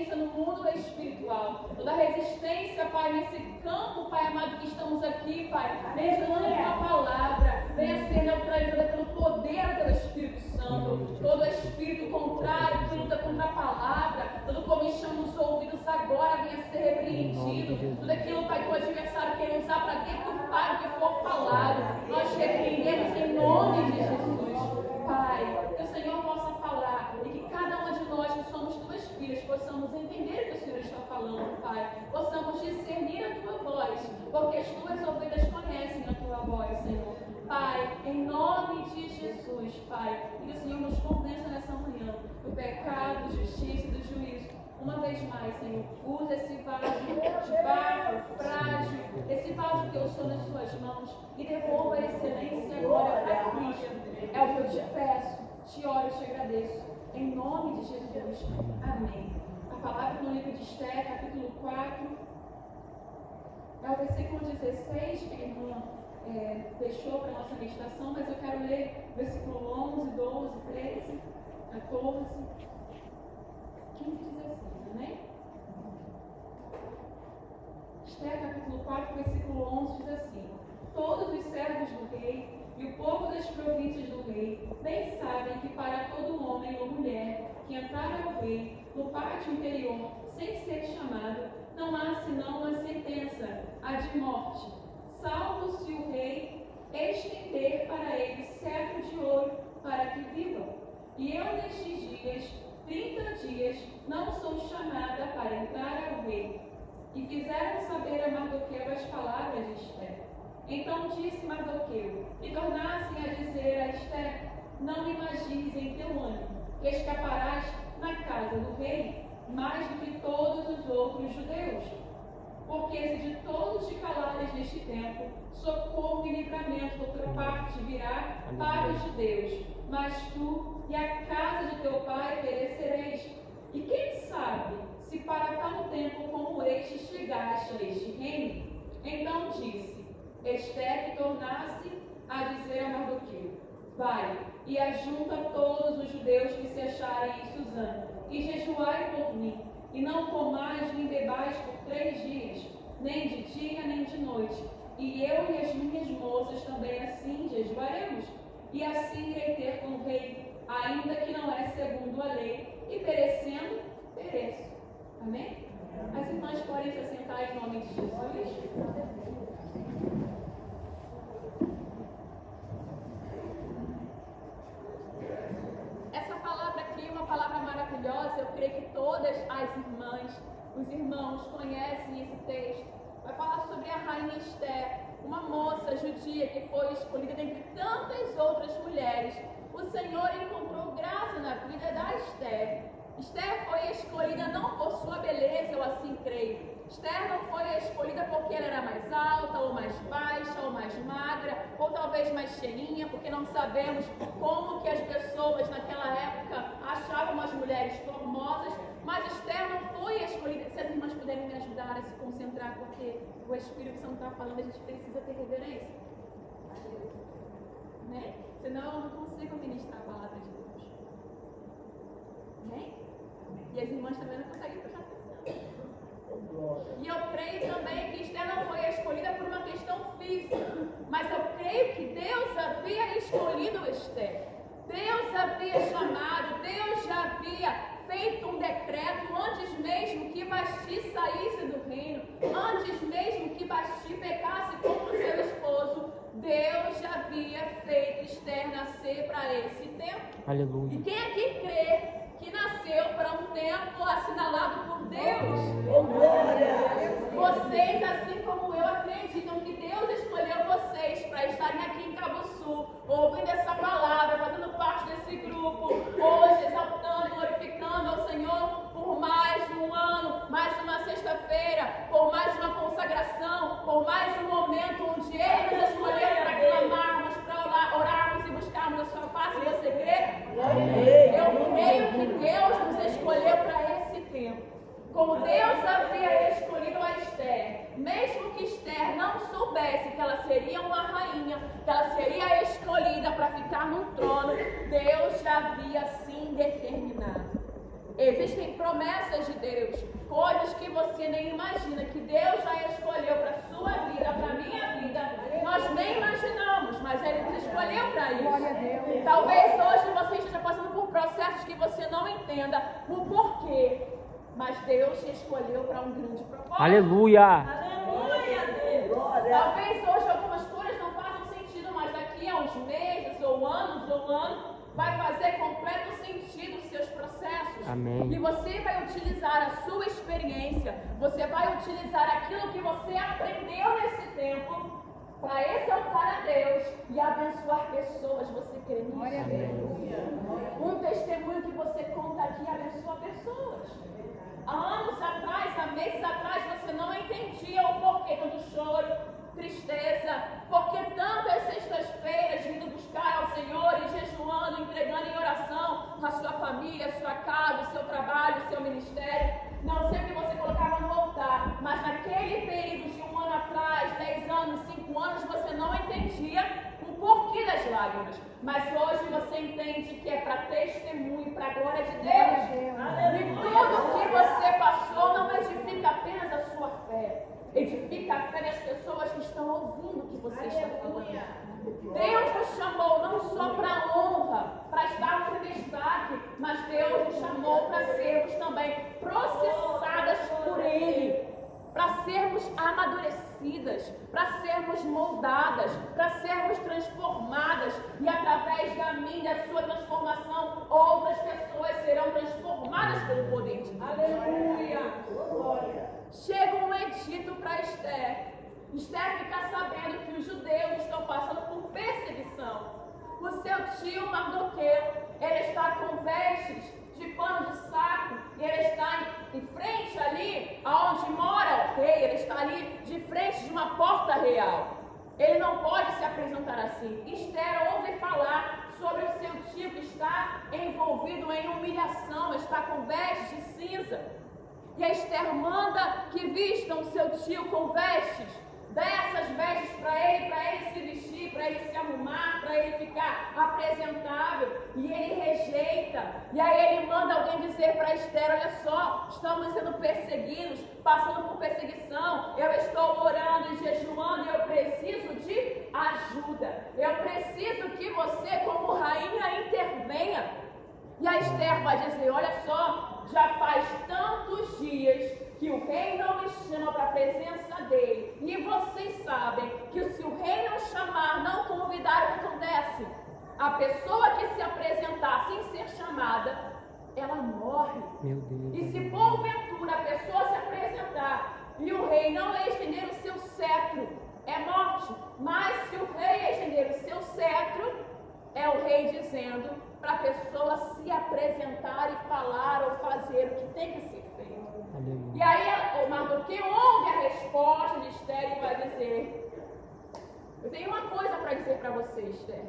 resistência no mundo espiritual, toda resistência, Pai, nesse campo, Pai amado, que estamos aqui, Pai, mencionando a Tua palavra, venha ser neutralizada pelo poder do Espírito Santo. Todo espírito contrário que luta contra a palavra, todo comichão nos ouvidos agora venha ser repreendido. Tudo aquilo, Pai, que o adversário quer usar para deturpar o que for falado, nós repreendemos em nome de Jesus. Pai, que o Senhor possa falar e que cada uma de nós que somos Tuas filhas possamos entender o que o Senhor está falando, Pai. Possamos discernir a Tua voz, porque as Tuas ovelhas conhecem a Tua voz, Senhor. Pai, em nome de Jesus, Pai, e que o Senhor nos convença nessa manhã do pecado, da justiça e do juízo. Uma vez mais, Senhor, usa esse vaso de barro frágil, esse vaso que eu sou nas Suas mãos, e devolva a excelência e a glória para Cristo. É o que eu te peço, te oro e te agradeço. Em nome de Jesus. Amém. A palavra no livro de Esther, capítulo 4, é o versículo 16, que a irmã deixou para a nossa meditação, mas eu quero ler versículo 11, 12, 13, 14, 15 e 16, amém? Esther, capítulo 4, versículo 11, diz assim: todos os servos do rei e o povo das províncias do rei bem sabem que para todo homem ou mulher que entrar ao rei no pátio interior sem ser chamado, não há senão uma sentença, a de morte, salvo se o rei estender para ele cetro de ouro para que vivam. E eu nestes dias, 30 dias, não sou chamada para entrar ao rei. E fizeram saber a Mardoqueu as palavras de Esther. Então disse Mardoqueu, e tornassem a dizer a Esther: não imagines em teu ânimo que escaparás na casa do rei mais do que todos os outros judeus. Porque se de todos te calares neste tempo, socorro e livramento de outra parte virá para os judeus, mas tu e a casa de teu pai perecereis. E quem sabe se para tal tempo como este chegaste a este reino? Então disse Esther, que tornasse a dizer a Mardoqueu: vai e ajunta todos os judeus que se acharem em Suzã, e jejuai por mim, e não comais nem bebais por 3 dias, nem de dia nem de noite. E eu e as minhas moças também assim jejuaremos, e assim irei ter com o rei, ainda que não é segundo a lei, e perecendo, pereço. Amém? As irmãs podem se assentar em nome de Jesus. Essa palavra aqui é uma palavra maravilhosa. Eu creio que todas as irmãs, os irmãos conhecem esse texto. Vai falar sobre a rainha Esther, uma moça judia que foi escolhida dentre tantas outras mulheres. O Senhor encontrou graça na vida da Esther. Esther foi escolhida não por sua beleza, eu assim creio. Esther não foi escolhida porque ela era mais alta, ou mais baixa, ou mais magra, ou talvez mais cheinha, porque não sabemos como que as pessoas naquela época achavam as mulheres formosas. Mas Esther não foi escolhida. Se as irmãs puderem me ajudar a se concentrar, porque o Espírito Santo está falando, a gente precisa ter reverência. Né? Senão eu não consigo ministrar a palavra de Deus. Né? E as irmãs também não conseguem prestar atenção. E eu creio também que Esther não foi escolhida por uma questão física, mas eu creio que Deus havia escolhido Esther. Deus havia chamado, Deus já havia feito um decreto antes mesmo que Vasti saísse do reino, antes mesmo que Vasti pecasse contra o seu esposo. Deus já havia feito Esther nascer para esse tempo. Aleluia. E quem aqui crê que nasceu para um tempo assinalado por Deus? Vocês, assim como eu, acreditam que Deus escolheu vocês para estarem aqui em Cabo Sul, ouvindo essa palavra, fazendo parte desse grupo, hoje exaltando, glorificando ao Senhor por mais um ano, mais uma sexta-feira, por mais uma consagração, por mais um momento onde Ele nos escolheu para clamarmos, para orarmos e buscarmos a sua face. Você crê? Eu creio que Deus nos escolheu para esse tempo. Como Deus havia escolhido a Esther, mesmo que Esther não soubesse que ela seria uma rainha, que ela seria escolhida para ficar no trono, Deus já havia assim determinado. Existem promessas de Deus, coisas que você nem imagina, que Deus já escolheu para a sua vida, para a minha vida. Nós nem imaginamos, mas Ele nos escolheu para isso. Talvez hoje você esteja passando por processos que você não entenda o porquê, mas Deus te escolheu para um grande propósito. Aleluia! Aleluia, Deus! Talvez hoje algumas coisas não façam sentido, mas daqui a uns meses, ou anos, ou um ano, vai fazer completo sentido os seus processos. Amém. E você vai utilizar a sua experiência, você vai utilizar aquilo que você aprendeu nesse tempo para exaltar a Deus e abençoar pessoas. Você crê nisso? Um testemunho que você conta aqui abençoa pessoas. Há anos atrás, há meses atrás, você não entendia o porquê do choro, tristeza, porque tantas sextas-feiras vindo buscar ao Senhor e jejuando, entregando em oração a sua família, a sua casa, o seu trabalho, o seu ministério. Não sei o que você colocava no altar, mas naquele período de um ano atrás, 10 anos, 5 anos, você não entendia o porquê das lágrimas. Mas hoje você entende que é para testemunho, para a glória de Deus. E tudo que você passou não edifica apenas a sua fé, edifica a fé das pessoas que estão ouvindo o que você está falando. Deus nos chamou não só para honra, para estarmos em destaque, mas Deus nos chamou para sermos também processadas por Ele, para sermos amadurecidas, para sermos moldadas, para sermos transformadas, e através da minha e da sua transformação, outras pessoas serão transformadas pelo poder de Deus. Aleluia! Glória! Chega um edito para Esther. Esther fica sabendo que os judeus estão passando por perseguição. O seu tio Mardoqueu, ele está com vestes de pano de saco, e ele está em frente ali, aonde mora o rei, ele está ali de frente de uma porta real. Ele não pode se apresentar assim. Esther ouve falar sobre o seu tio que está envolvido em humilhação, está com vestes de cinza. E a Esther manda que vistam o seu tio com vestes, dá essas vestes para ele se vestir, para ele se arrumar, para ele ficar apresentável, e ele rejeita. E aí ele manda alguém dizer para Esther: olha só, estamos sendo perseguidos, passando por perseguição, eu estou orando e jejuando, eu preciso de ajuda, eu preciso que você, como rainha, intervenha. E a Esther vai dizer: olha só, já faz tantos dias que o rei não me chama para a presença dele, e vocês sabem que se o rei não chamar, não convidar, o que acontece? A pessoa que se apresentar sem ser chamada, ela morre. Meu Deus. E se porventura a pessoa se apresentar e o rei não estender o seu cetro, é morte. Mas se o rei estender o seu cetro, é o rei dizendo para a pessoa se apresentar e falar ou fazer o que tem que ser feito. Aleluia. E aí o Mardoqueu ouve a resposta de Esther e vai dizer: eu tenho uma coisa para dizer para você, Esther.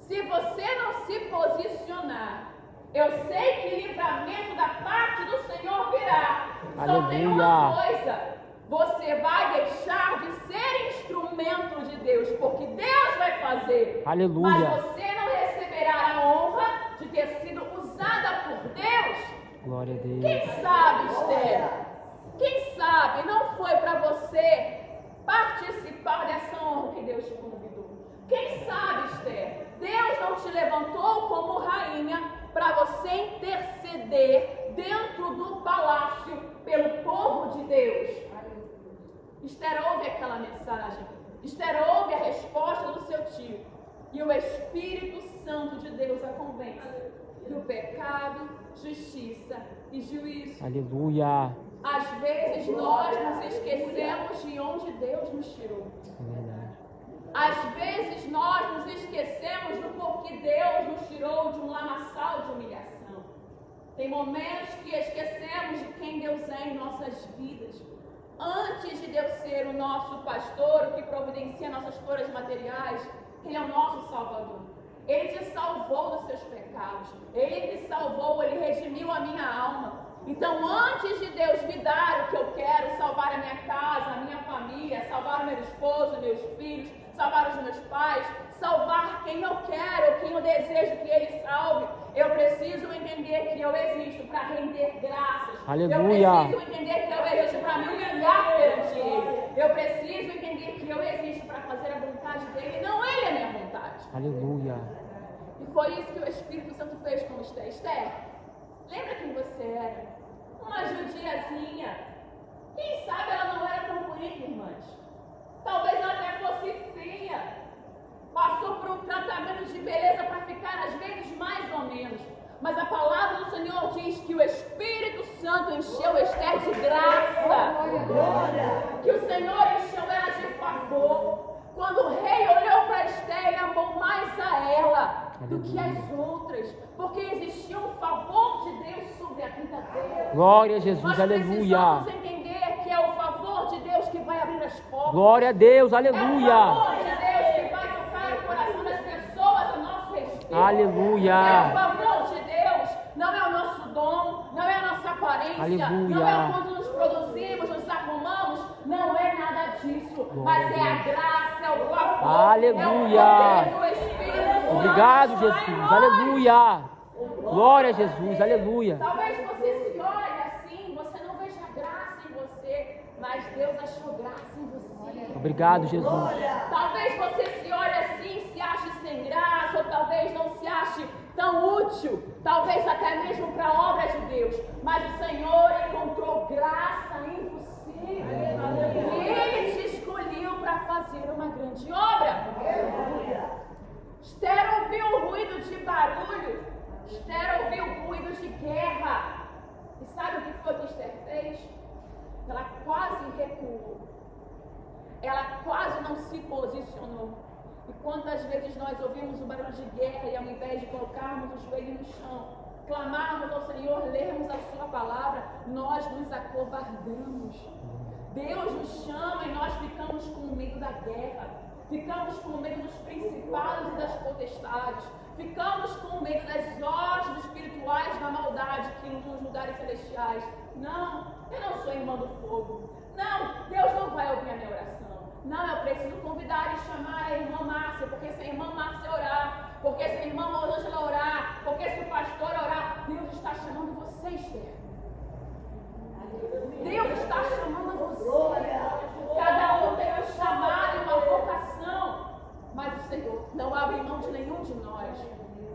Se você não se posicionar, eu sei que livramento da parte do Senhor virá. Aleluia. Só tem uma coisa: você vai deixar de ser instrumento de Deus, porque Deus vai fazer. Aleluia. Mas você não receberá a honra de ter sido usada por Deus. Glória a Deus. Quem sabe, Esther? Quem sabe não foi para você participar dessa honra que Deus te convidou? Quem sabe, Esther, Deus não te levantou como rainha para você interceder dentro do palácio pelo povo de Deus? Esther ouve aquela mensagem. Esther ouve a resposta do seu tio. E o Espírito Santo de Deus a convence do pecado, justiça e juízo. Aleluia. Às vezes nós nos esquecemos de onde Deus nos tirou. É verdade. Às vezes nós nos esquecemos do porquê Deus nos tirou de um lamaçal de humilhação. Tem momentos que esquecemos de quem Deus é em nossas vidas. Antes de Deus ser o nosso pastor, o que providencia nossas cores materiais, Ele é o nosso Salvador. Ele te salvou dos seus pecados. Ele te salvou, Ele redimiu a minha alma. Então, antes de Deus me dar o que eu quero, salvar a minha casa, a minha família, salvar o meu esposo, meus filhos, salvar os meus pais, salvar quem eu quero, quem eu desejo que Ele salve, eu preciso entender que eu existo para render graças. Aleluia. Eu preciso entender que eu existo para me humilhar perante Ele. Eu preciso entender que eu existo para fazer a vontade dEle e não Ele a minha vontade. Aleluia. E foi isso que o Espírito Santo fez com Esther. Esther, lembra quem você era? Uma judiazinha. Quem sabe ela não era tão bonita, irmãs? Talvez ela até fosse feia. Passou por um tratamento de beleza para ficar às vezes mais ou menos. Mas a palavra do Senhor diz que o Espírito Santo encheu Esther de graça. Que o Senhor encheu ela de favor. Quando o rei olhou para Esther, ele amou mais a ela do que as outras, porque existia um favor de Deus sobre a vida dela. Glória a Jesus, Nós aleluia. precisamos entender que é o favor de Deus que vai abrir as portas. Glória a Deus, É o aleluia. favor de Deus que vai tocar o coração das pessoas a nosso respeito. Aleluia. É o favor de Deus, não é o nosso dom, não é a nossa aparência, Aleluia. não é o quanto nos produzimos, nos arrumamos, não é nada disso, mas é a graça, é o favor, Aleluia. é o poder do Espírito Santo. Obrigado, Está em Jesus, nós. aleluia. Glória a Jesus, aleluia. Talvez você se olhe assim, você não veja graça em você, mas Deus achou graça em você. Obrigado, Jesus. Talvez você se olhe assim, se ache sem graça, ou talvez não se ache tão útil, talvez até mesmo para a obra de Deus, mas o Senhor encontrou graça em você. E Ele te escolheu para fazer uma grande obra. Esther ouviu o ruído de barulho, Esther ouviu o ruído de guerra. E sabe o que foi que Esther fez? Ela quase recuou. Ela quase não se posicionou. E quantas vezes nós ouvimos o barulho de guerra e ao invés de colocarmos o joelho no chão, clamarmos ao Senhor, lermos a sua palavra, nós nos acovardamos. Deus nos chama e nós ficamos com medo da guerra. Ficamos com medo dos principados e das potestades. Ficamos com medo das hostes espirituais da maldade que nos lugares celestiais. Não, eu não sou irmã do fogo. Não, Deus não vai ouvir a minha oração. Não, eu preciso convidar e chamar a irmã Márcia, porque se a irmã Márcia orar, porque se a irmã Rosângela orar, porque se o pastor orar, Deus está chamando você, Esther. Deus está chamando você. Cada um tem um chamado e uma vocação, mas o Senhor não abre mão de nenhum de nós.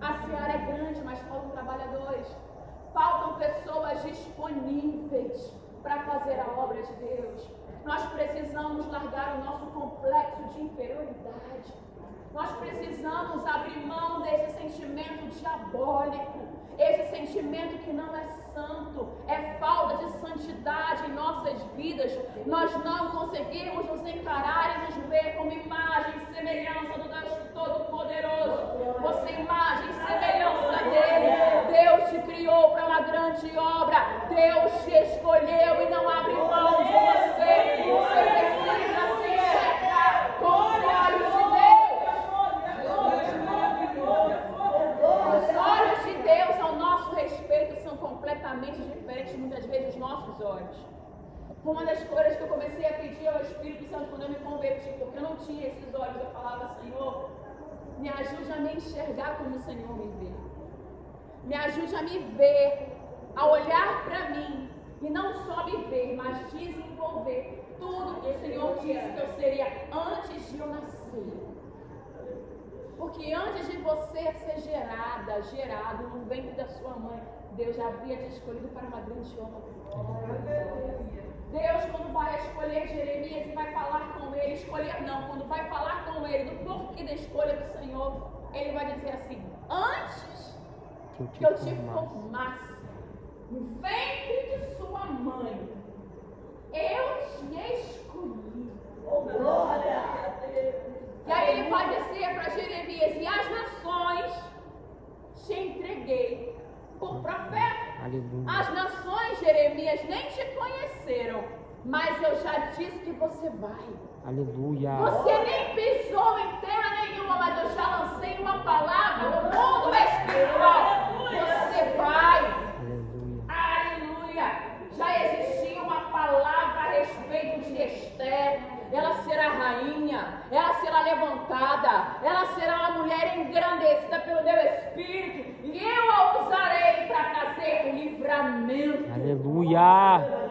A seara é grande, mas faltam trabalhadores. Faltam pessoas disponíveis para fazer a obra de Deus. Nós precisamos largar o nosso complexo de inferioridade. Nós precisamos abrir mão desse sentimento diabólico, esse sentimento que não é santo, é falta de santidade em nossas vidas. Nós não conseguimos nos encarar e nos ver como imagem e semelhança do Deus Todo-Poderoso. Você é imagem e semelhança dele. Deus te criou para uma grande obra. Deus te escolheu e não abre mão de você. Você precisa se enxergar com os olhos de Deus. Os olhos de Deus ao nosso respeito são completamente diferentes, muitas vezes, dos nossos olhos. Uma das coisas que eu comecei a pedir ao Espírito Santo quando eu me converti, porque eu não tinha esses olhos, eu falava: Senhor, me ajude a me enxergar como o Senhor me vê. Me ajude a me ver, a olhar para mim, e não só me ver, mas desenvolver tudo que o Senhor disse que eu seria antes de eu nascer. Porque antes de você ser gerado no ventre da sua mãe, Deus já havia te escolhido para uma grande obra. Deus, quando vai escolher Jeremias e vai falar com ele, quando vai falar com ele do porquê da escolha do Senhor, ele vai dizer assim: antes que eu te formasse no ventre de sua mãe, eu te escolhi. Glória a Deus. E aí ele vai dizer para Jeremias: e as nações te entreguei por profeta. Aleluia. As nações, Jeremias, nem te conheceram, mas eu já disse que você vai. Aleluia. Você nem pisou em terra nenhuma, mas eu já lancei uma palavra no mundo espiritual. Você vai. Aleluia. Aleluia. ela será levantada, ela será uma mulher engrandecida pelo meu Espírito, e eu a usarei para trazer livramento. Aleluia.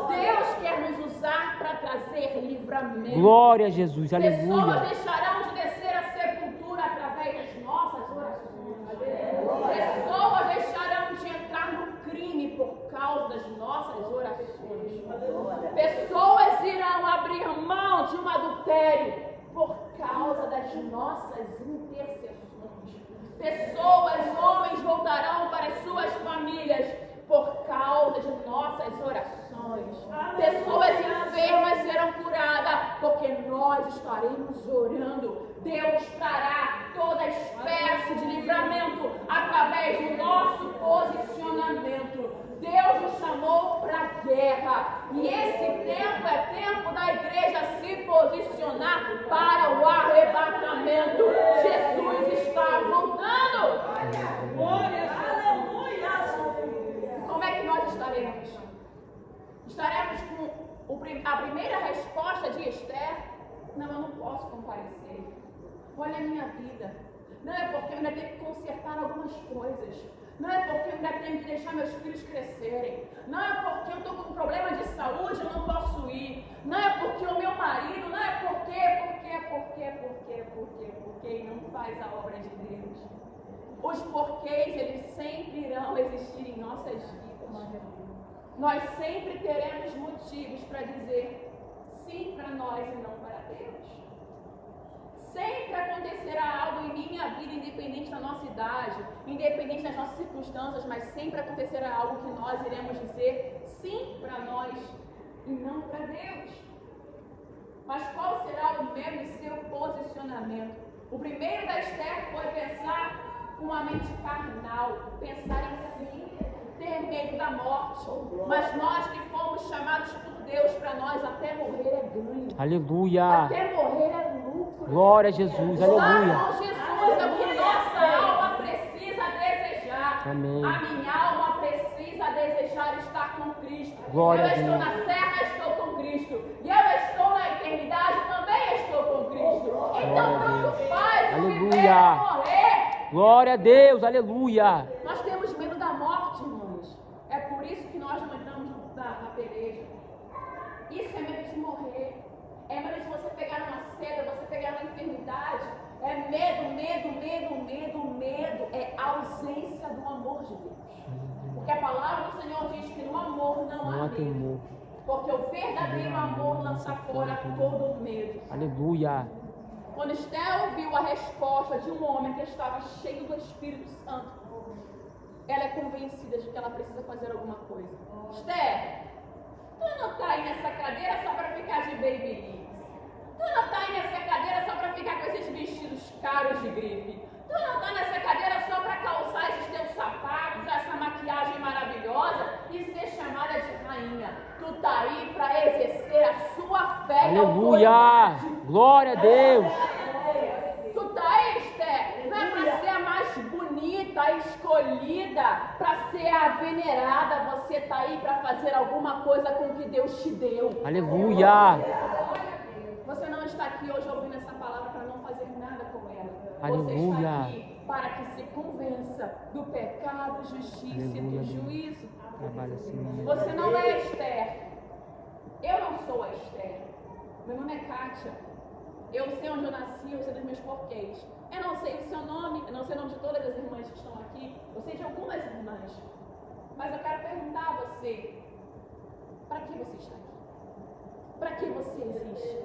Deus quer nos usar para trazer livramento. Glória a Jesus. Pessoas Aleluia. deixarão de descer a sepultura através das nossas orações. Pessoas deixarão de entrar no crime por causa das nossas orações. Pessoas irão abrir mão de um adultério por causa das nossas intercessões. Pessoas, homens, voltarão para as suas famílias por causa de nossas orações. Pessoas enfermas serão curadas porque nós estaremos orando. Deus trará toda espécie de livramento através do nosso posicionamento. Deus nos chamou para a guerra. E esse tempo é tempo da igreja se posicionar para o arrebatamento. Jesus está voltando. Como é que nós estaremos? Estaremos com a primeira resposta de Esther: não, eu não posso comparecer. Olha a minha vida. Não é porque eu ainda tenho que consertar algumas coisas. Não é porque eu ainda tenho que deixar meus filhos crescerem. Não é porque eu estou com um problema de saúde, eu não posso ir. Não é porque o meu marido, não é porque e não faz a obra de Deus. Os porquês, eles sempre irão existir em nossas vidas. Nós sempre teremos motivos para dizer sim para nós e não para Deus. Sempre acontecerá algo em minha vida, independente da nossa idade, independente das nossas circunstâncias, mas sempre acontecerá algo que nós iremos dizer sim para nós e não para Deus. Mas qual será o meu e seu posicionamento? O primeiro da Esther foi pensar com a mente carnal, pensar em si, ter medo da morte. Mas nós que fomos chamados por Deus, para nós até morrer é ganho. Aleluia. Até morrer é lucro. Glória a Jesus. Aleluia. Estar com Jesus é o que nossa alma precisa desejar. Amém. A minha alma precisa desejar estar com Cristo. Glória eu a estou Deus. na terra, estou com Cristo. E eu estou na eternidade, também estou com Cristo. Então tanto faz o viver Aleluia. ou morrer. Glória a Deus. Aleluia. Nós temos medo da morte, irmãos. É por isso que nós não entramos na peleja. Isso é medo de morrer. É medo de você pegar uma seda, você pegar uma enfermidade. É medo. É ausência do amor de Deus. Porque a palavra do Senhor diz que no amor não há medo. Porque o verdadeiro amor lança fora todo o medo. Aleluia. Quando Esther ouviu a resposta de um homem que estava cheio do Espírito Santo, ela é convencida de que ela precisa fazer alguma coisa. Esther, tu não está aí nessa cadeira só para ficar de babyliss. Tu não está aí nessa cadeira só para ficar com esses vestidos caros de grife. Tu não está nessa cadeira só para calçar esses teus sapatos, essa maquiagem maravilhosa e ser chamada de rainha. Tu está aí para exercer a sua fé. Aleluia. Glória a Deus. Tu está aí, Esther, não é para ser a mais bonita, a escolhida, para ser a venerada. Você está aí para fazer alguma coisa com o que Deus te deu. Aleluia. Você não está aqui hoje ouvindo essa palavra para não fazer nada com ela. Aleluia. Você está aqui para que se convença do pecado, justiça Aleluia, e do juízo. Trabalha assim. Você não é Esther. Eu não sou a Esther. Meu nome é Kátia. Eu sei onde eu nasci, eu sei dos meus porquês. Eu não sei o seu nome, eu não sei o nome de todas as irmãs que estão aqui. Eu sei de algumas irmãs. Mas eu quero perguntar a você: para que você está aqui? Para que você existe?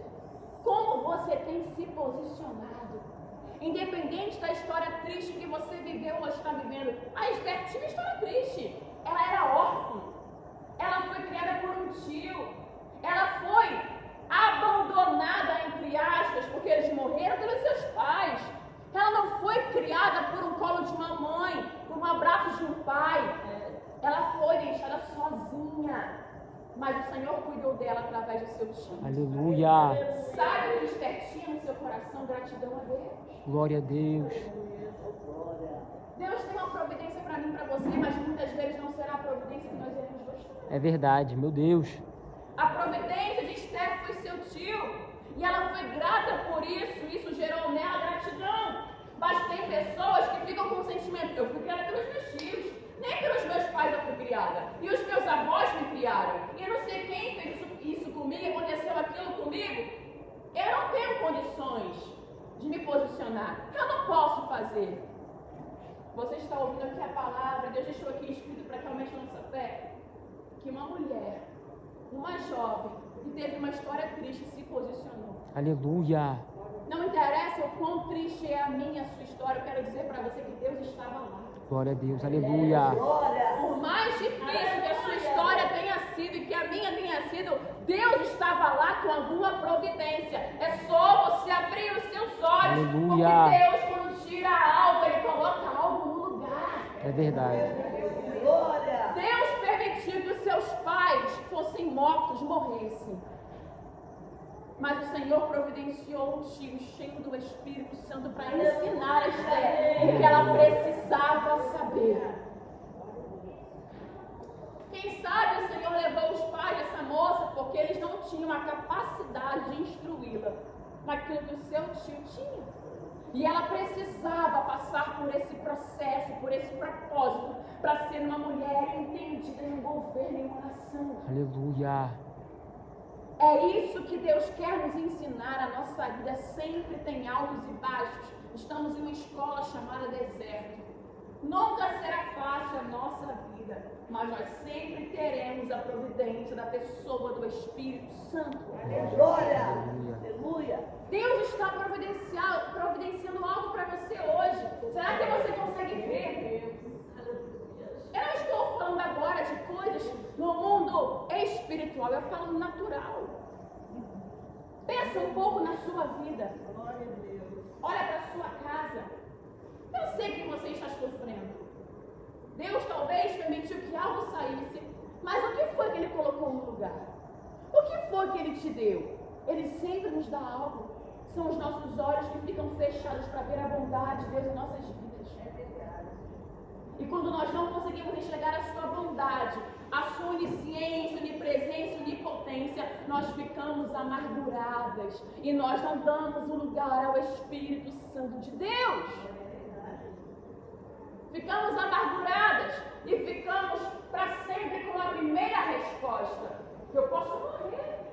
Como você tem se posicionado? Independente da história triste que você viveu ou está vivendo. A Esther tinha uma história triste. Ela era órfã. Ela foi criada por um tio. Ela foi abandonada, entre aspas, porque eles morreram pelos seus pais. Ela não foi criada por um colo de uma mãe, por um abraço de um pai. Ela foi deixada sozinha. Mas o Senhor cuidou dela através do seu tio. Aleluia. Sabe o que Esther tinha no seu coração? Gratidão a Deus. Glória a Deus. Deus tem uma providência para mim e para você, mas muitas vezes não será a providência que nós iremos gostar. É verdade, meu Deus. A providência de Esther foi seu tio. E E ela foi grata por isso, isso gerou nela gratidão. Mas tem pessoas que ficam com o sentimento, eu fui criada pelos meus tios, nem pelos meus pais eu fui criada. E os meus avós me criaram. E eu não sei quem fez isso comigo, aconteceu aquilo comigo. Eu não tenho condições de me posicionar. Eu não posso fazer. Você está ouvindo aqui a palavra, Deus deixou aqui escrito para que aumente a nossa fé. Que uma mulher, uma jovem, que teve uma história triste, se posicionou. Aleluia. Não interessa o quão triste é a minha, a sua história, eu quero dizer para você que Deus estava lá. Glória a Deus. Aleluia. Por mais difícil que a sua história tenha sido e que a minha tenha sido, Deus estava lá com alguma providência. É só você abrir os seus olhos. Aleluia. Porque Deus, quando tira algo, Ele coloca algo no lugar. É verdade. Deus permitiu que os seus pais fossem mortos, morressem. Mas o Senhor providenciou um tio cheio do Espírito Santo para ensinar a Esther o que ela precisava saber. Quem sabe o Senhor levou os pais dessa moça porque eles não tinham a capacidade de instruí-la naquilo que o seu tio tinha. E ela precisava passar por esse processo, por esse propósito, para ser uma mulher entendida em um governo, em uma nação. Aleluia. É isso que Deus quer nos ensinar. A nossa vida sempre tem altos e baixos. Estamos em uma escola chamada deserto. Nunca será fácil a nossa vida, mas nós sempre teremos a providência da pessoa do Espírito Santo. Glória! Aleluia! Deus está providenciando algo para você hoje. Será que você consegue ver? Eu não estou falando agora de coisas no mundo espiritual, eu falo no natural. Pensa um pouco na sua vida. Olha para a sua casa. Eu sei que você está sofrendo. Deus talvez permitiu que algo saísse, mas o que foi que Ele colocou no lugar? O que foi que Ele te deu? Ele sempre nos dá algo. São os nossos olhos que ficam fechados para ver a bondade de Deus em nossas vidas. E quando nós não conseguimos enxergar a sua bondade, a sua onisciência, onipresença, onipotência, nós ficamos amarguradas e nós não damos o lugar ao Espírito Santo de Deus. Ficamos amarguradas e ficamos para sempre com a primeira resposta. Eu posso morrer.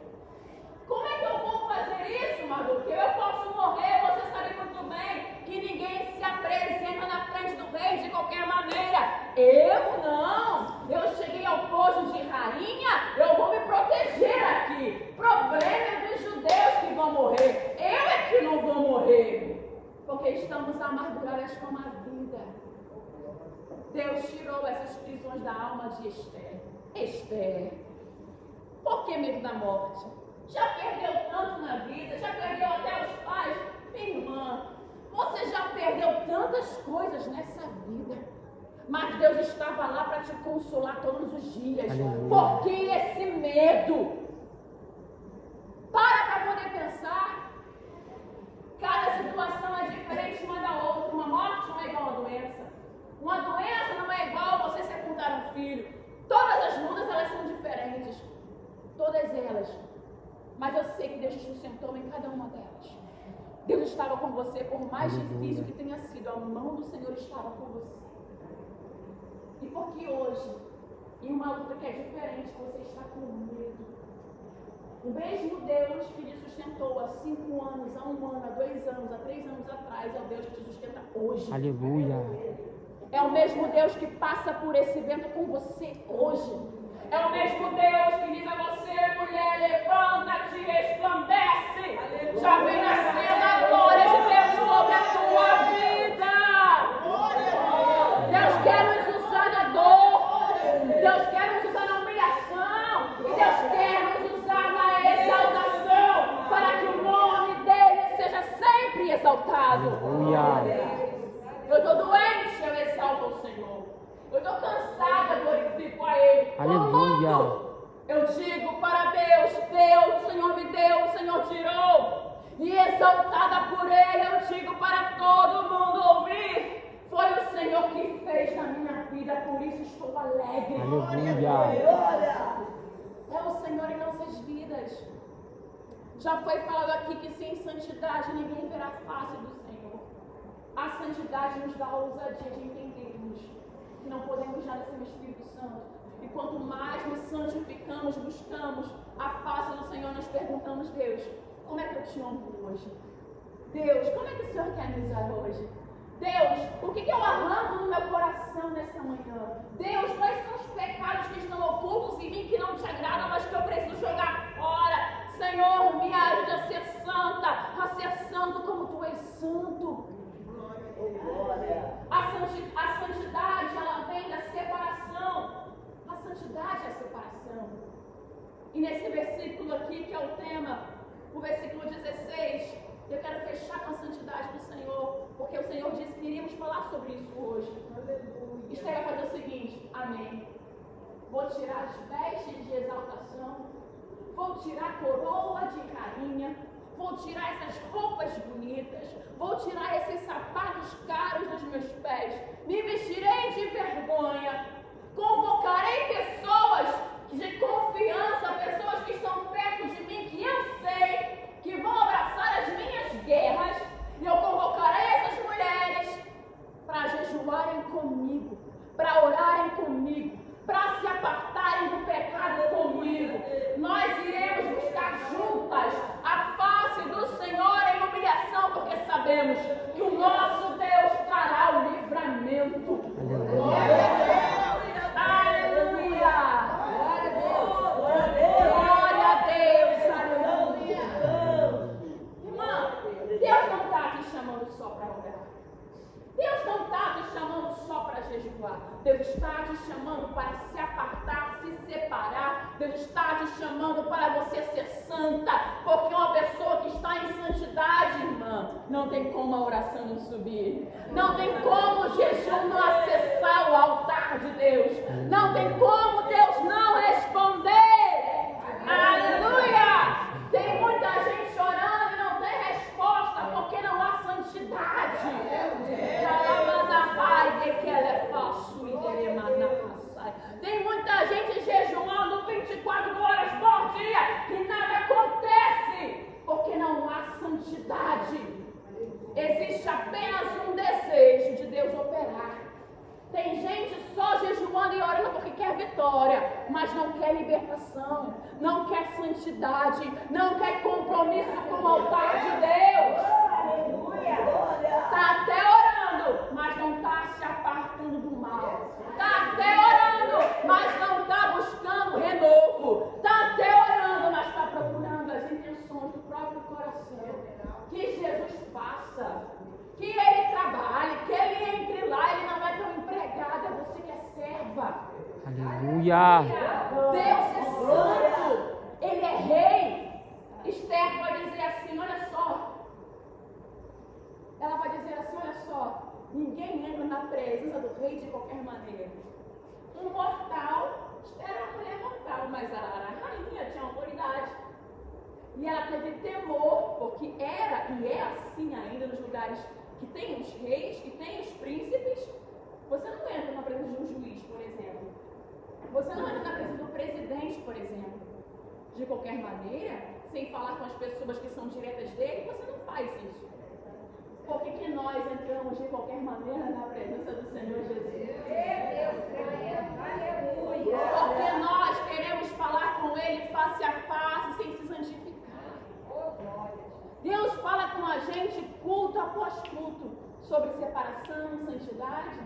Como é que eu vou fazer isso, Margot? Eu posso morrer, você sabe muito bem que ninguém se apresenta na frente do rei de qualquer maneira. Eu não. Eu cheguei ao posto de rainha, eu vou me proteger aqui. Problema é dos judeus que vão morrer. Eu é que não vou morrer. Porque estamos amarguradas com a vida. Deus tirou essas prisões da alma de Esther. Esther, por que medo da morte? Já perdeu tanto na vida, já perdeu até os pais. Minha irmã, você já perdeu tantas coisas nessa vida. Mas Deus estava lá para te consolar todos os dias. Aleluia. Por que esse medo? Para poder pensar. Cada situação é diferente uma da outra. Uma morte não é igual a uma doença. Uma doença não é igual a você sepultar um filho. Todas as lutas, elas são diferentes. Todas elas. Mas eu sei que Deus te sustentou em cada uma delas. Deus estava com você, por mais difícil que tenha sido, a mão do Senhor estava com você. E porque hoje, em uma luta que é diferente, você está com medo. O mesmo Deus que te sustentou há 5 anos, há 1 ano, há 2 anos, há 3 anos atrás, é o Deus que te sustenta hoje. Aleluia. É o mesmo Deus que passa por esse vento com você hoje. É o mesmo Deus que diz a você, mulher, levanta-te e resplandece. Já vem nascendo a glória de Deus sobre a tua vida. Deus quer nos usar na dor. Deus quer nos usar na humilhação. E Deus quer nos usar na exaltação, para que o nome dele seja sempre exaltado. Aleluia. Eu estou doente, eu exalto o Senhor. Eu estou cansada, glorifico a Ele. Aleluia. Eu digo para Deus, Deus, o Senhor me deu, o Senhor tirou. E exaltada por Ele, eu digo para todo mundo ouvir. Foi o Senhor que fez na minha vida, por isso estou alegre. Aleluia. É o Senhor em nossas vidas. Já foi falado aqui que sem santidade ninguém verá a face do Senhor. A santidade nos dá a ousadia de entendermos que não podemos nada sem o Espírito Santo. E quanto mais nos santificamos, buscamos a face do Senhor, nós perguntamos: Deus, como é que eu te honro hoje? Deus, como é que o Senhor quer me usar hoje? Deus, o que eu arranco no meu coração nessa manhã? Deus, quais são os pecados que estão ocultos em mim, que não te agradam, mas que eu preciso jogar fora? Senhor, me ajude a ser santa, a ser santo como tu és santo. A santidade, ela vem da separação. A santidade é a separação. E nesse versículo aqui, que é o tema, o versículo 16, eu quero fechar com a santidade do Senhor, porque o Senhor disse que iríamos falar sobre isso hoje. Esther vai fazer o seguinte: amém. Vou tirar as vestes de exaltação, vou tirar a coroa de rainha, vou tirar essas roupas bonitas, vou tirar esses sapatos caros dos meus pés, me vestirei de vergonha, convocarei pessoas de confiança, pessoas que estão perto de mim, que eu sei que vão abraçar as minhas guerras, e eu convocarei essas mulheres para jejuarem comigo, para orarem comigo, para se apartarem do pecado comigo. Nós iremos buscar juntas a face do Senhor em humilhação, porque sabemos que o nosso Deus trará o livramento. Aleluia! Glória a Deus! Aleluia! Irmã, Deus não está te chamando só para orar. Deus não está te chamando só para jejuar. Deus está te chamando para se apartar, se separar. Deus está te chamando para você ser santa. Porque uma pessoa que está em santidade, irmã, não tem como a oração não subir. Não tem como o jejum não acessar o altar de Deus. Não tem como Deus não responder. Aleluia! Tem muita gente orando e não tem resposta porque não há santidade. Tem muita gente jejuando 24 horas por dia e nada acontece porque não há santidade. Existe apenas um desejo de Deus operar. Tem gente só jejuando e orando porque quer vitória, mas não quer libertação, não quer santidade, não quer compromisso com o altar de Deus. Está até orando, mas não está se apartando do mal. Está até orando, mas não está buscando renovo. Está até orando, mas está procurando as intenções do próprio coração. Que Jesus faça, que Ele trabalhe, que Ele entre lá. Ele não é teu empregado, é você que é serva. Aleluia! Deus é santo, Ele é rei. Esther vai dizer assim, olha só. Ela vai dizer assim, olha só, ninguém entra na presença do rei de qualquer maneira. Um mortal, Esther era uma mulher mortal, mas a rainha tinha autoridade. E ela teve temor, porque era e é assim ainda nos lugares que tem os reis, que tem os príncipes. Você não entra na presença de um juiz, por exemplo. Você não entra na presença do presidente, por exemplo. De qualquer maneira, sem falar com as pessoas que são diretas dele, você não faz isso. Por que nós entramos de qualquer maneira na presença do Senhor Jesus? Porque nós queremos falar com Ele face a face, sem se santificar. Deus fala com a gente culto após culto sobre separação, santidade.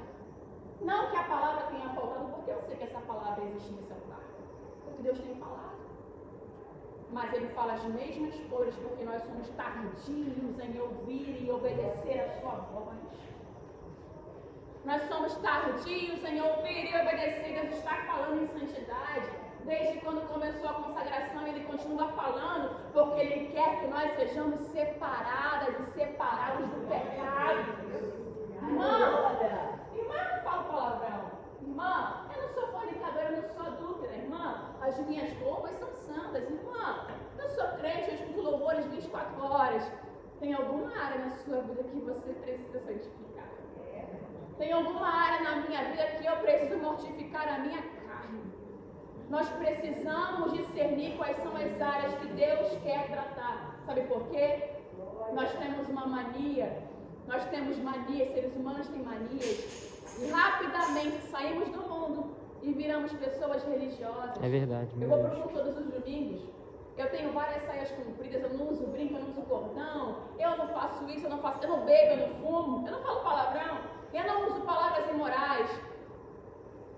Não que a palavra tenha faltado, porque eu sei que essa palavra existe nesse altar. Porque Deus tem falado. Mas Ele fala as mesmas coisas porque nós somos tardios em ouvir e obedecer a sua voz. Nós somos tardios em ouvir e obedecer. Deus está falando em santidade. Desde quando começou a consagração, Ele continua falando, porque Ele quer que nós sejamos separadas e separados do pecado. Irmã, eu não falo palavrão. Irmã, eu não sou fornicadora, eu não sou adúltera. Irmã, as minhas roupas são santas. Irmã, eu sou crente, eu escuto louvores 24 horas. Tem alguma área na sua vida que você precisa santificar? Tem alguma área na minha vida que eu preciso mortificar a minha carne? Nós precisamos discernir quais são as áreas que Deus quer tratar. Sabe por quê? Nós temos uma mania, seres humanos têm manias, e rapidamente saímos do mundo e viramos pessoas religiosas. É verdade, Eu meu vou para o Deus. mundo todos os domingos, eu tenho várias saias compridas, eu não uso brinco, eu não uso cordão, eu não faço isso, eu não bebo, eu não fumo, eu não falo palavrão, eu não uso palavras imorais.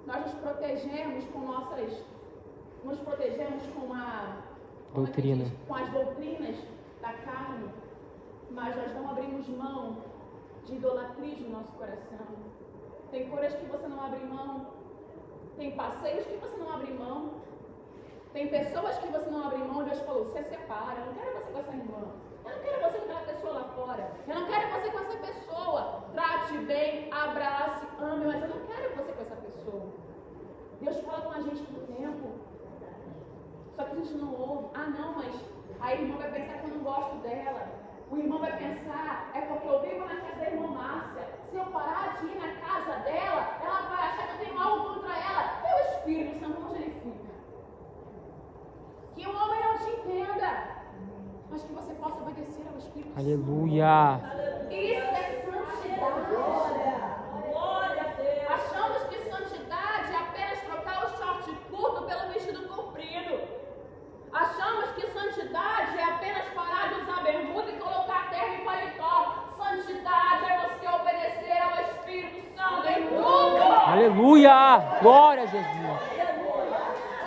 Nós nos protegemos com doutrina. Com as doutrinas da carne, mas nós não abrimos mão de idolatrias no nosso coração. Tem coisas que você não abre mão, tem passeios que você não abre mão, tem pessoas que você não abre mão. Deus falou, você separa, eu não quero você com essa irmã, eu não quero você com aquela pessoa lá fora, eu não quero você com essa pessoa, trate bem, abrace, ame, mas eu não quero você com essa pessoa. Deus fala com a gente por tempo, só que a gente não ouve. Ah não, mas a irmã vai pensar que eu não gosto dela, o irmão vai pensar, é porque eu vivo na casa da irmã Márcia, se eu parar de ir na casa dela, ela vai achar que eu tenho algo contra ela. É o Espírito Santo, onde ele fica? Que o homem não te entenda, mas que você possa obedecer ao Espírito Santo. Aleluia. Isso é santidade. Glória a Deus. Achamos que santidade é apenas trocar o short curto pelo vestido comprido. Achamos que santidade é apenas parar de usar bermuda e colocar terno e paletó. Santidade é você obedecer ao Espírito Santo em tudo. Aleluia. Glória a Jesus.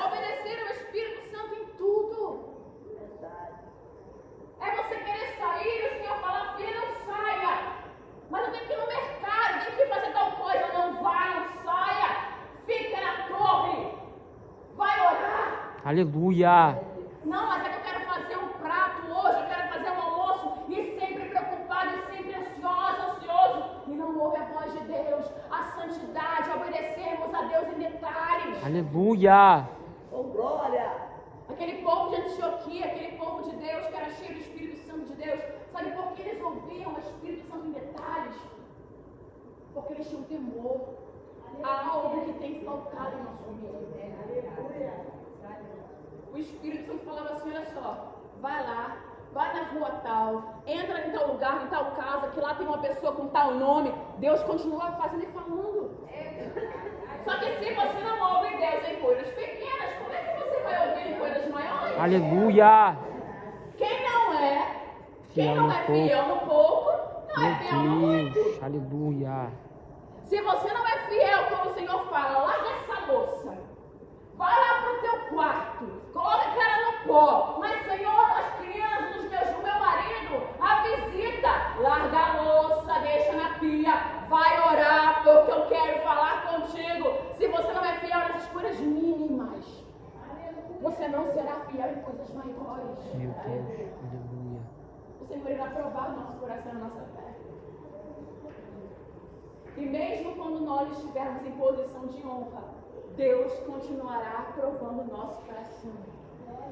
Obedecer ao Espírito Santo em tudo. É você querer sair e o Senhor fala, filha, não saia. Mas eu tenho que ir no mercado, tenho que fazer tal coisa. Não vai, não saia. Fica na torre. Vai orar. Aleluia. Não, mas é que eu quero fazer um prato hoje, eu quero fazer um almoço. E sempre preocupado, e sempre ansioso. E não ouve a voz de Deus. A santidade, obedecermos a Deus em detalhes. Aleluia. Oh, glória. Aquele povo de Antioquia, aquele povo de Deus que era cheio do Espírito Santo de Deus, sabe por que eles ouviam o Espírito Santo em detalhes? Porque eles tinham temor. Há algo que tem faltado em nosso meio. O Espírito Santo falava assim, olha só, vai lá, vai na rua tal, entra em tal lugar, em tal casa, que lá tem uma pessoa com tal nome. Deus continua fazendo e falando. Só que se você não ouve Deus em coisas pequenas, como é que você vai ouvir em coisas maiores? Aleluia. Quem não é Fiel no fiel no pouco, não é fiel no Meu muito. Deus. Aleluia. Se você não é fiel quando o Senhor fala, larga essa louça, vai lá pro teu quarto, coloca a cara no pó, mas Senhor, as crianças, o meu marido, a visita, larga a louça, deixa na pia, vai orar, porque eu quero falar contigo. Se você não é fiel nessas coisas mínimas, você não será fiel em coisas maiores. Meu Deus. Aleluia. O Senhor irá provar o nosso coração e a nossa fé. E mesmo quando nós estivermos em posição de honra, Deus continuará provando o nosso coração.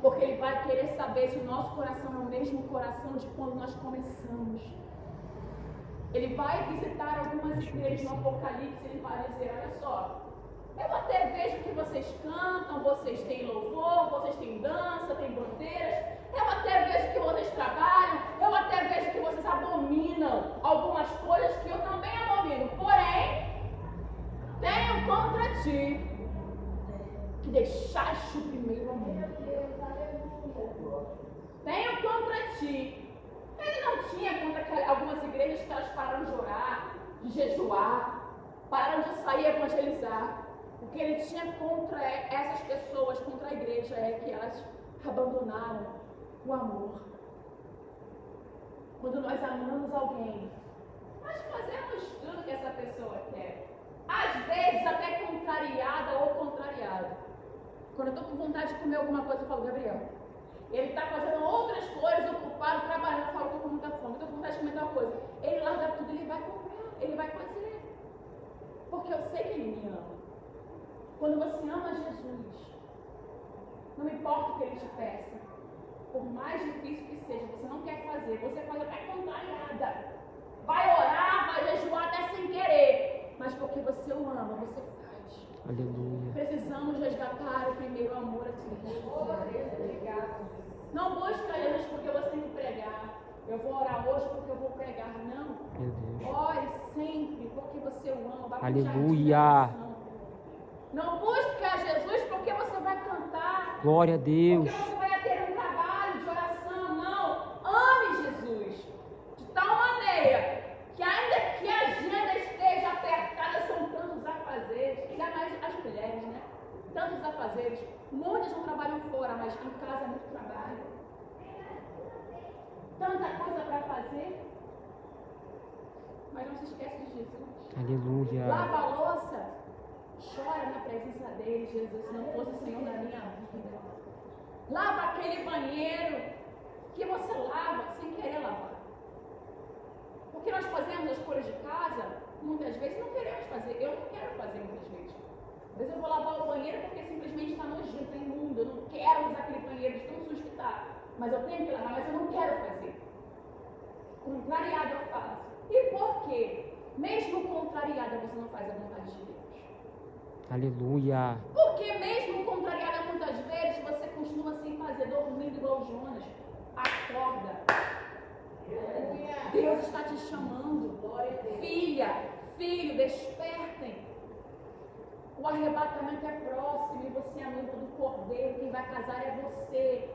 Porque Ele vai querer saber se o nosso coração é o mesmo coração de quando nós começamos. Ele vai visitar algumas igrejas no Apocalipse e Ele vai dizer, olha só, eu até vejo que vocês cantam, vocês têm louvor, vocês têm dança, têm bandeiras, eu até vejo que vocês trabalham, eu até vejo que vocês abominam algumas coisas que eu também abomino. Porém, tenho contra ti que deixaste o primeiro amor. Tenho contra ti. Ele não tinha contra algumas igrejas que elas pararam de orar, de jejuar, pararam de sair e evangelizar. O que ele tinha contra essas pessoas, contra a igreja, é que elas abandonaram o amor. Quando nós amamos alguém, nós fazemos tudo que essa pessoa quer. Às vezes até contrariada ou contrariado. Quando eu estou com vontade de comer alguma coisa, eu falo, Gabriel, ele está fazendo outras coisas, ocupado, trabalhando, eu falo, estou com muita fome, estou com vontade de comer tal coisa. Ele larga tudo, ele vai comprar, ele vai fazer. Porque eu sei que ele me ama. Quando você ama Jesus, não importa o que ele te peça, por mais difícil que seja, você não quer fazer, você faz até contrariada. Vai orar, vai jejuar até sem querer, mas porque você o ama, você faz. Aleluia. Precisamos resgatar o primeiro amor a Cristo. Não busca Jesus porque você tem que pregar. Eu vou orar hoje porque eu vou pregar. Não. Meu Deus. Ore sempre porque você o ama. Vai pro Aleluia. jardim da oração. Não busque a Jesus porque você vai cantar. Glória a Deus. Porque você vai ter um trabalho de oração. Não. Ame Jesus. De tal maneira que ainda que a agenda esteja apertada, são tantos afazeres. Ainda mais as mulheres, né? Tantos afazeres. Muitas não trabalham fora, mas em casa é muito trabalho. Tanta coisa para fazer. Mas não se esquece de Jesus. Aleluia. Lava a louça. Chora na presença dele, Jesus, se não fosse o Senhor na minha vida. Lava aquele banheiro que você lava sem querer lavar. Porque nós fazemos as coisas de casa, muitas vezes não queremos fazer. Eu não quero fazer muitas vezes. Às vezes eu vou lavar o banheiro porque simplesmente está nojento, é imundo. Eu não quero usar aquele banheiro de tão sujo que está. Mas eu tenho que lavar, mas eu não quero fazer. Contrariado eu faço. E por quê? Mesmo contrariada você não faz a vontade de Deus. Aleluia. Porque mesmo contrariada muitas vezes, você continua sem fazer, dormindo igual Jonas. Acorda. Deus está te chamando. Filha, filho, despertem. O arrebatamento é próximo e você é a noiva do Cordeiro. Quem vai casar é você.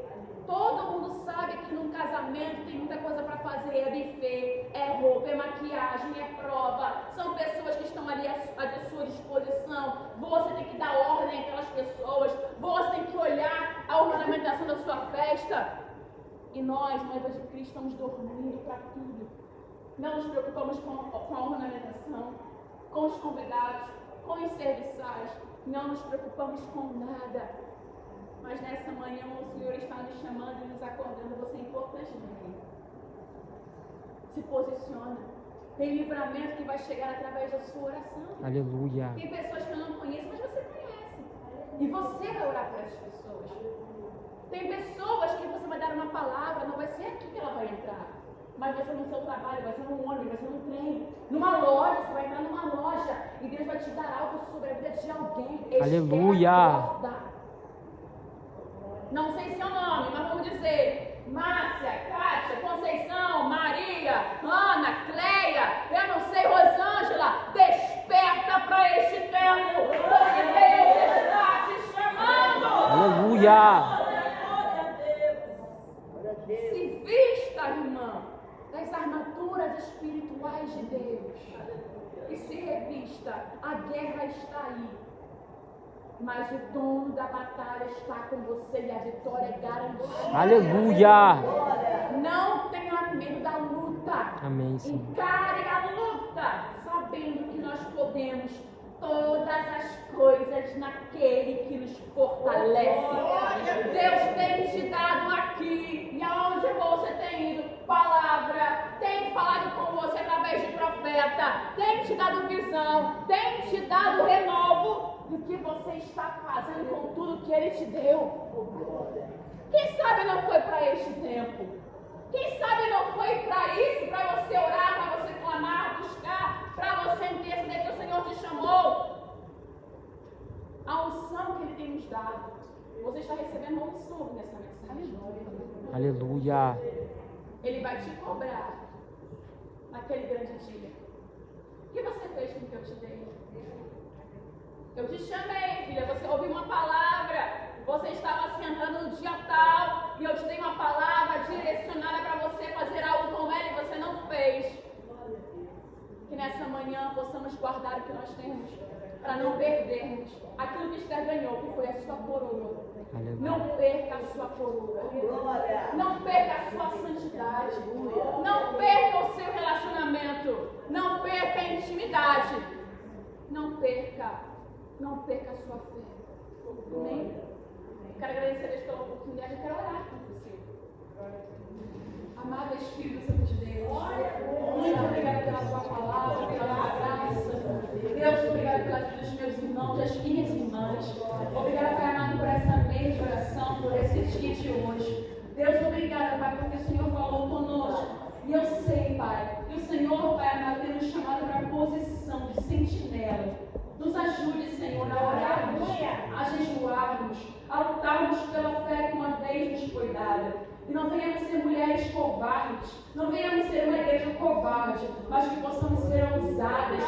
Todo mundo sabe que num casamento tem muita coisa para fazer. É buffet, é roupa, é maquiagem, é prova. São pessoas que estão ali à sua disposição. Você tem que dar ordem àquelas pessoas. Você tem que olhar a ornamentação da sua festa. E nós, noivas de Cristo, estamos dormindo para tudo. Não nos preocupamos com a ornamentação, com os convidados, com os serviçais. Não nos preocupamos com nada. Mas nessa manhã o Senhor está nos chamando e nos acordando. Você é importante também. Se posiciona. Tem livramento que vai chegar através da sua oração. Aleluia. Tem pessoas que eu não conheço, mas você conhece. E você vai orar por essas pessoas. Tem pessoas que você vai dar uma palavra, não vai ser aqui que ela vai entrar. Mas vai ser no seu trabalho, vai ser no ônibus, vai ser no trem, numa loja, você vai entrar numa loja e Deus vai te dar algo sobre a vida de alguém. Aleluia. Não sei seu nome, mas vamos dizer Márcia, Kátia, Conceição, Maria, Ana, Cleia, eu não sei, Rosângela, desperta para este tempo, porque Deus está te chamando. Aleluia. Se vista, irmã, das armaduras espirituais de Deus e se revista. A guerra está aí, mas o dono da batalha está com você e a vitória é garantida. Aleluia. Não tenha medo da luta. Amém, Senhor. Encare a luta, sabendo que nós podemos todas as coisas naquele que nos fortalece. Deus tem te dado aqui, e aonde você tem ido, palavra, tem falado com você através de profeta, tem te dado visão, tem te dado renovo do que você está fazendo com tudo que Ele te deu. Quem sabe não foi para este tempo? Quem sabe não foi para isso, para você orar, para você clamar, buscar, para você entender que o Senhor te chamou? A unção que Ele tem nos dado. Você está recebendo uma unção nessa mensagem. Aleluia. Ele vai te cobrar naquele grande dia. O que você fez com o que eu te dei? Eu te chamei, filha, você ouviu uma palavra. Você estava sentando no dia tal e eu te dei uma palavra direcionada para você fazer algo com ela e você não fez. Que nessa manhã possamos guardar o que nós temos para não perdermos aquilo que Esther ganhou, que foi a sua coroa. Aleluia. Não perca a sua coroa. Não perca a sua santidade. Não perca o seu relacionamento. Não perca a intimidade. Não perca a sua fé. Amém? Quero agradecer a Deus pela oportunidade. Eu quero orar com você. Amado Espírito Santo de Deus, muito obrigada pela tua palavra, pela tua graça. Deus, obrigada pela vida dos meus irmãos, das minhas irmãs. Obrigada, Pai amado, por essa mesa de oração, por esse dia de hoje. Deus, obrigada, Pai, porque o Senhor falou conosco. E eu sei, Pai, que o Senhor, Pai amado, tem nos chamado para a posição de sentinela Nos ajude, Senhor, a orarmos, a jejuarmos, a lutarmos pela fé que uma vez nos foi dada. E não venhamos ser mulheres covardes, não venhamos ser uma igreja covarde, mas que possamos ser ousadas,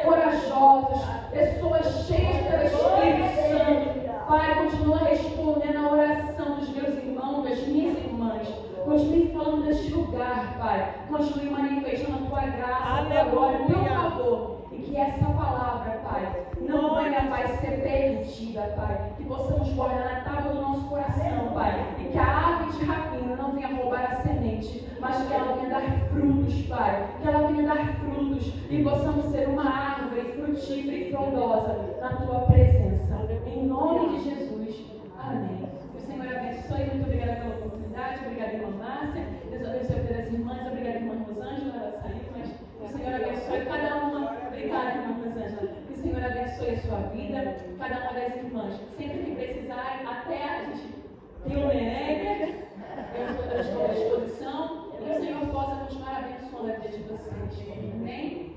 corajosas, pessoas cheias pelo Espírito Santo. Pai, continua respondendo a oração dos meus irmãos, das minhas irmãs. Continue falando deste lugar, Pai. Continue manifestando a tua graça, a tua glória, o teu favor. E que essa palavra, Pai, não venha, Pai, ser perdida, Pai. Que possamos guardar na tábua do nosso coração, Pai. E que a ave de rapina não venha roubar a semente, mas que ela venha dar frutos, Pai. Que ela venha dar frutos e possamos ser uma árvore frutífera e frondosa na tua presença. Em nome de Jesus. Amém. Que o Senhor abençoe. Muito obrigada pela oportunidade. Obrigada, irmã Márcia. Deus abençoe pelas irmãs. Obrigada, irmã Rosângela. Ela saiu, mas que o Senhor abençoe cada uma. Obrigada, irmã Rosângela. Que o Senhor abençoe a sua vida, cada uma das irmãs. Sempre que precisar, até a gente tem um Nereger, eu estou à disposição. E que o Senhor possa continuar abençoando a vida de vocês. Amém?